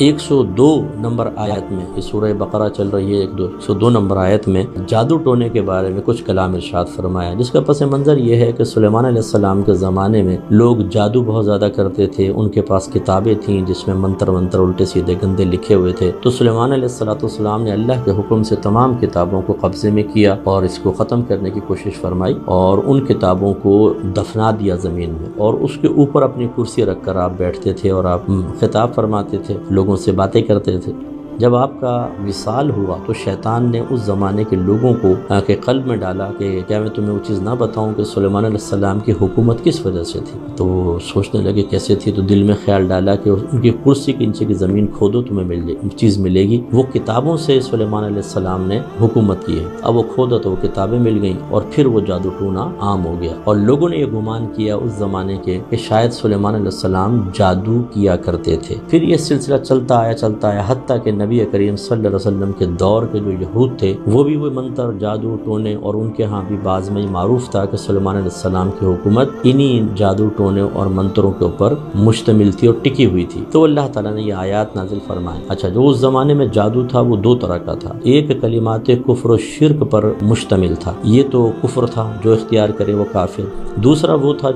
102 number آیت میں، یہ سورہ بقرہ چل رہی ہے، 102 نمبر آیت میں جادو ٹونے کے بارے میں کچھ کلام ارشاد فرمایا، جس کا پس منظر یہ ہے کہ سلیمان علیہ السلام کے زمانے میں لوگ جادو بہت زیادہ کرتے تھے، ان کے پاس کتابیں تھیں جس میں منتر الٹے سیدھے گندے لکھے ہوئے تھے، تو سلیمان علیہ السلام نے اللہ کے حکم سے تمام کتابوں کو قبضے میں کیا اور اس کو ختم کرنے کی کوشش فرمائی، اور ان کتابوں کو دفنا دیا زمین میں، اور اس کے اوپر اپنی کرسی رکھ کر آپ بیٹھتے تھے اور آپ خطاب فرماتے تھے، لوگوں سے باتیں کرتے تھے۔ جب آپ کا وصال ہوا تو شیطان نے اس زمانے کے لوگوں کو کے قلب میں ڈالا کہ کیا میں تمہیں وہ چیز نہ بتاؤں کہ سلیمان علیہ السلام کی حکومت کس وجہ سے تھی، تو وہ سوچنے لگے کیسے تھی، تو دل میں خیال ڈالا کہ ان کی کرسی کے نیچے کی زمین کھودو تمہیں چیز ملے گی، وہ کتابوں سے سلیمان علیہ السلام نے حکومت کی ہے، اب وہ کھودا تو وہ کتابیں مل گئیں، اور پھر وہ جادو ٹونا عام ہو گیا، اور لوگوں نے یہ گمان کیا اس زمانے کے کہ شاید سلیمان علیہ السلام جادو کیا کرتے تھے۔ پھر یہ سلسلہ چلتا آیا حتیٰ کہ نبی کریم صلی اللہ علیہ وسلم کے دور کے جو یہود تھے وہ بھی وہ منتر جادو ٹونے، اور ان کے ہاں بھی بعض میں معروف تھا کہ سلیمان علیہ السلام کی حکومت انہی جادو ٹونے اور منتروں کے اوپر مشتمل تھی اور ٹکی ہوئی تھی۔ تو اللہ تعالیٰ نے یہ آیات نازل فرمائے۔ اچھا، جو اس زمانے میں جادو تھا وہ دو طرح کا تھا، ایک کلمات کفر و شرک پر مشتمل تھا، یہ تو کفر تھا، جو اختیار کرے وہ کافر۔ دوسرا وہ تھا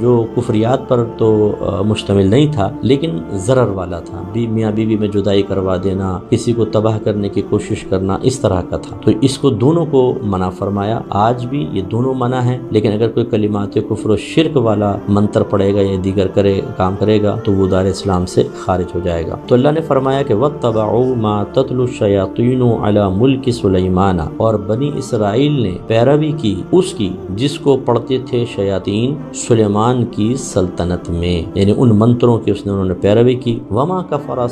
جو کفریات پر تو مشتمل نہیں تھا لیکن ضرر والا تھا، میاں بیوی میں جدائی کروا دینا، کسی کو تباہ کرنے کی کوشش کرنا، اس طرح کا تھا۔ تو اس کو دونوں کو منع فرمایا، آج بھی یہ دونوں منع ہیں، لیکن اگر کوئی کلمات کفر و شرک والا منتر پڑے گا یا دیگر کام کرے گا تو وہ دار اسلام سے خارج ہو جائے گا۔ تو اللہ نے فرمایا کہ وَاتَّبَعُوا مَا تَتْلُو الشَّيَاطِينُ عَلَى مُلْكِ سُلَيْمَانَ، اور بنی اسرائیل نے پیروی کی اس کی جس کو پڑھتے تھے شیاطین سلیمان کی سلطنت میں، یعنی ان منتروں کی انہوں نے پیروی کی۔ وَمَا كَفَرَ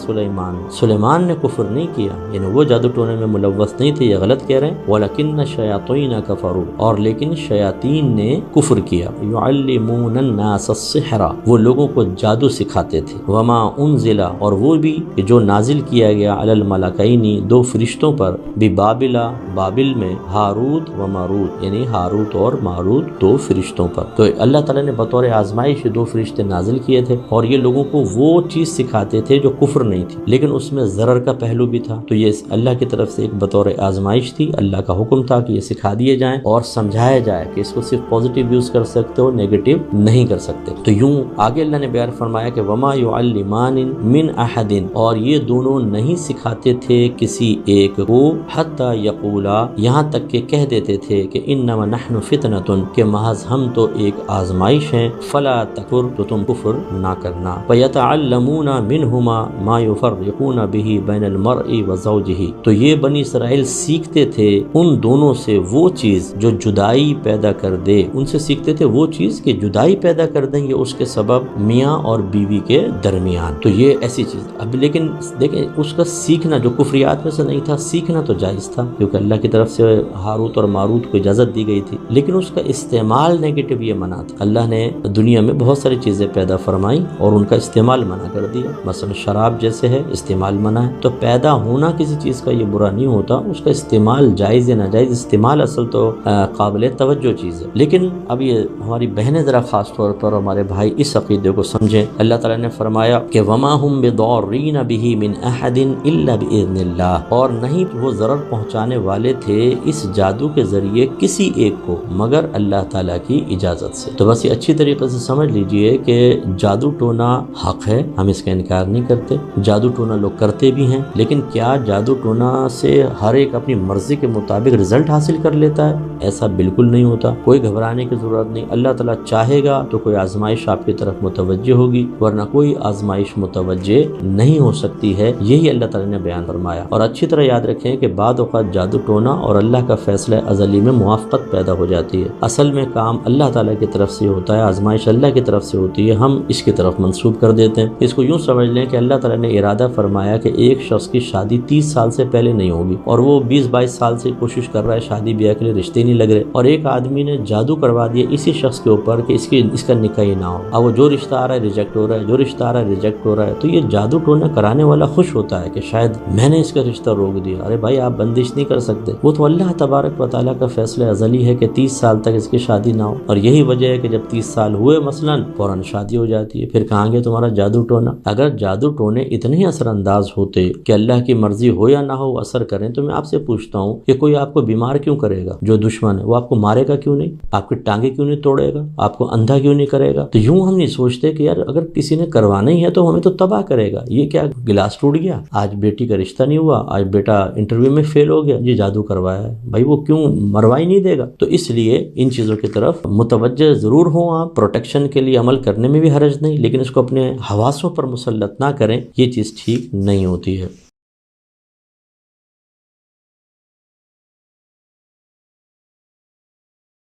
سلیمان نے کفر نہیں کیا، یعنی وہ جادو ٹونے میں ملوث نہیں تھے، یہ غلط کہہ رہے ہیں، وَلَكِنَّ الشَّيَاطِينَ كَفَرُوا، اور لیکن شیاطین نے کفر کیا، يُعَلِّمُونَ النَّاسَ السِّحْرَ، وہ لوگوں کو جادو سکھاتے تھے، وَمَا أُنزِلَ، اور وہ بھی جو نازل کیا گیا علی الملکین، دو فرشتوں پر، ببابل، بابل میں، ہاروت و ماروت، یعنی ہاروت اور ماروت دو فرشتوں پر۔ تو اللہ تعالیٰ نے بطور آزمائش دو فرشتے نازل کیے تھے، اور یہ لوگوں کو وہ چیز سکھاتے تھے جو کفر نہیں تھی لیکن اس میں ضرر کا پہلو بھی تھا، تو یہ اللہ کی طرف سے ایک بطور آزمائش تھی، اللہ کا حکم تھا کہ یہ سکھا دیے جائیں اور سمجھایا جائے کہ اس کو صرف پازیٹیو یوز کر سکتے ہو، نیگیٹو نہیں کر سکتے۔ تو یوں آگے اللہ نے بیان فرمایا کہ وما يعلمان من احد، اور یہ دونوں نہیں سکھاتے تھے کسی ایک کو، حتی یقولا، یہاں تک کہ کہہ دیتے تھے کہ انما نحن فتنۃ، کہ محض ہم تو ایک آزمائش ہیں، فلا تکفر، تو تم کفر نہ کرنا، فیتعلمون منہما ما یفرقون به بین المرء وزوجہ، تو یہ بنی اسرائیل سیکھتے تھے ان دونوں سے وہ چیز جو جدائی پیدا کر دے، ان سے سیکھتے تھے وہ چیز کہ جدائی پیدا کر دیں گے اس کے سبب میاں اور بیوی کے درمیان، تو یہ ایسی چیز۔ اب لیکن دیکھیں اس کا سیکھنا جو کفریات میں سے نہیں تھا، سیکھنا تو جائز تھا کیونکہ اللہ کی طرف سے ہاروت اور ماروت کو اجازت دی گئی تھی، لیکن اس کا استعمال نیگیٹو یہ منع تھا۔ اللہ نے دنیا میں بہت ساری چیزیں پیدا فرمائی اور ان کا استعمال منع کر دیا، مثلا شراب جیسے ہے استعمال منع ہے، تو پیدا ہونا کسی چیز کا یہ برا نہیں ہوتا، اس کا استعمال جائز یا ناجائز، استعمال اصل تو قابل توجہ چیز ہے۔ لیکن اب یہ ہماری بہنیں ذرا خاص طور پر ہمارے بھائی اس عقیدے کو سمجھیں، اللہ تعالیٰ نے فرمایا کہ وما هم بضارین به من احد الا باذن اللہ، اور نہیں وہ ضرر پہنچانے والے تھے اس جادو کے ذریعے کسی ایک کو مگر اللہ تعالیٰ کی اجازت سے۔ تو بس یہ اچھی طریقے سے سمجھ لیجئے کہ جادو ٹونا حق ہے، ہم اس کا انکار نہیں کرتے، جادو ٹونا لوگ کرتے بھی ہیں، لیکن کیا جادو ٹونا سے ہر ایک اپنی مرضی کے مطابق رزلٹ حاصل کر لیتا ہے؟ ایسا بالکل نہیں ہوتا، کوئی گھبرانے کی ضرورت نہیں، اللہ تعالیٰ چاہے گا تو کوئی آزمائش آپ کی طرف متوجہ ہوگی، ورنہ کوئی آزمائش متوجہ نہیں ہو سکتی ہے، یہی اللہ تعالیٰ نے بیان فرمایا۔ اور اچھی طرح یاد رکھیں کہ بعض اوقات جادو ٹونا اور اللہ کا فیصلہ ازلی میں موافقت پیدا ہو جاتی ہے، اصل میں کام اللہ تعالیٰ کی طرف سے ہوتا ہے، آزمائش اللہ کی طرف سے ہوتی ہے، ہم اس کی طرف منسوب کر دیتے ہیں۔ اس کو یوں سمجھ لیں کہ اللہ تعالیٰ نے ارادہ فرمایا کہ ایک شخص شخص کی شادی 30 سال سے پہلے نہیں ہوگی اور وہ 20-22 سال سے کوشش کر رہا ہے شادی بیاہ کے لیے، رشتے نہیں لگ رہے، اور ایک آدمی نے جادو کروا دیا اسی شخص کے اوپر کہ اس کا نکاح ہی نہ ہو، اب وہ جو رشتہ آ رہا ہے ریجیکٹ ہو رہا ہے، جو رشتہ آ رہا ہے ریجیکٹ ہو رہا ہے، تو یہ جادو ٹونا کرانے والا خوش ہوتا ہے کہ شاید میں نے اس کا رشتہ روک دیا۔ ارے بھائی آپ بندش نہیں کر سکتے، وہ تو اللہ تبارک و تعالیٰ کا فیصلہ ازلی ہے کہ 30 سال تک اس کی شادی نہ ہو، اور یہی وجہ ہے کہ جب 30 سال ہوئے مثلاً فوراً شادی ہو جاتی ہے۔ پھر کہاں گے تمہارا جادو ٹونا؟ اگر جادو ٹونے اتنے ہی اثر انداز ہوتے کہ اللہ کی مرضی ہو یا نہ ہو اثر کریں، تو میں آپ سے پوچھتا ہوں کہ کوئی آپ کو بیمار کیوں کرے گا؟ جو دشمن ہے وہ آپ کو مارے گا کیوں نہیں؟ آپ کی ٹانگیں کیوں نہیں توڑے گا؟ آپ کو اندھا کیوں نہیں کرے گا؟ تو یوں ہم نہیں سوچتے کہ یار اگر کسی نے کروانا ہی ہے تو ہمیں تو تباہ کرے گا۔ یہ کیا گلاس ٹوٹ گیا، آج بیٹی کا رشتہ نہیں ہوا، آج بیٹا انٹرویو میں فیل ہو گیا، جی جادو کروایا ہے، بھائی وہ کیوں مروا ہی نہیں دے گا؟ تو اس لیے ان چیزوں کی طرف متوجہ ضرور ہوں آپ، پروٹیکشن کے لیے عمل کرنے میں بھی حرج نہیں، لیکن اس کو اپنے حواسوں پر مسلط نہ کریں، یہ چیز ٹھیک نہیں ہوتی ہے۔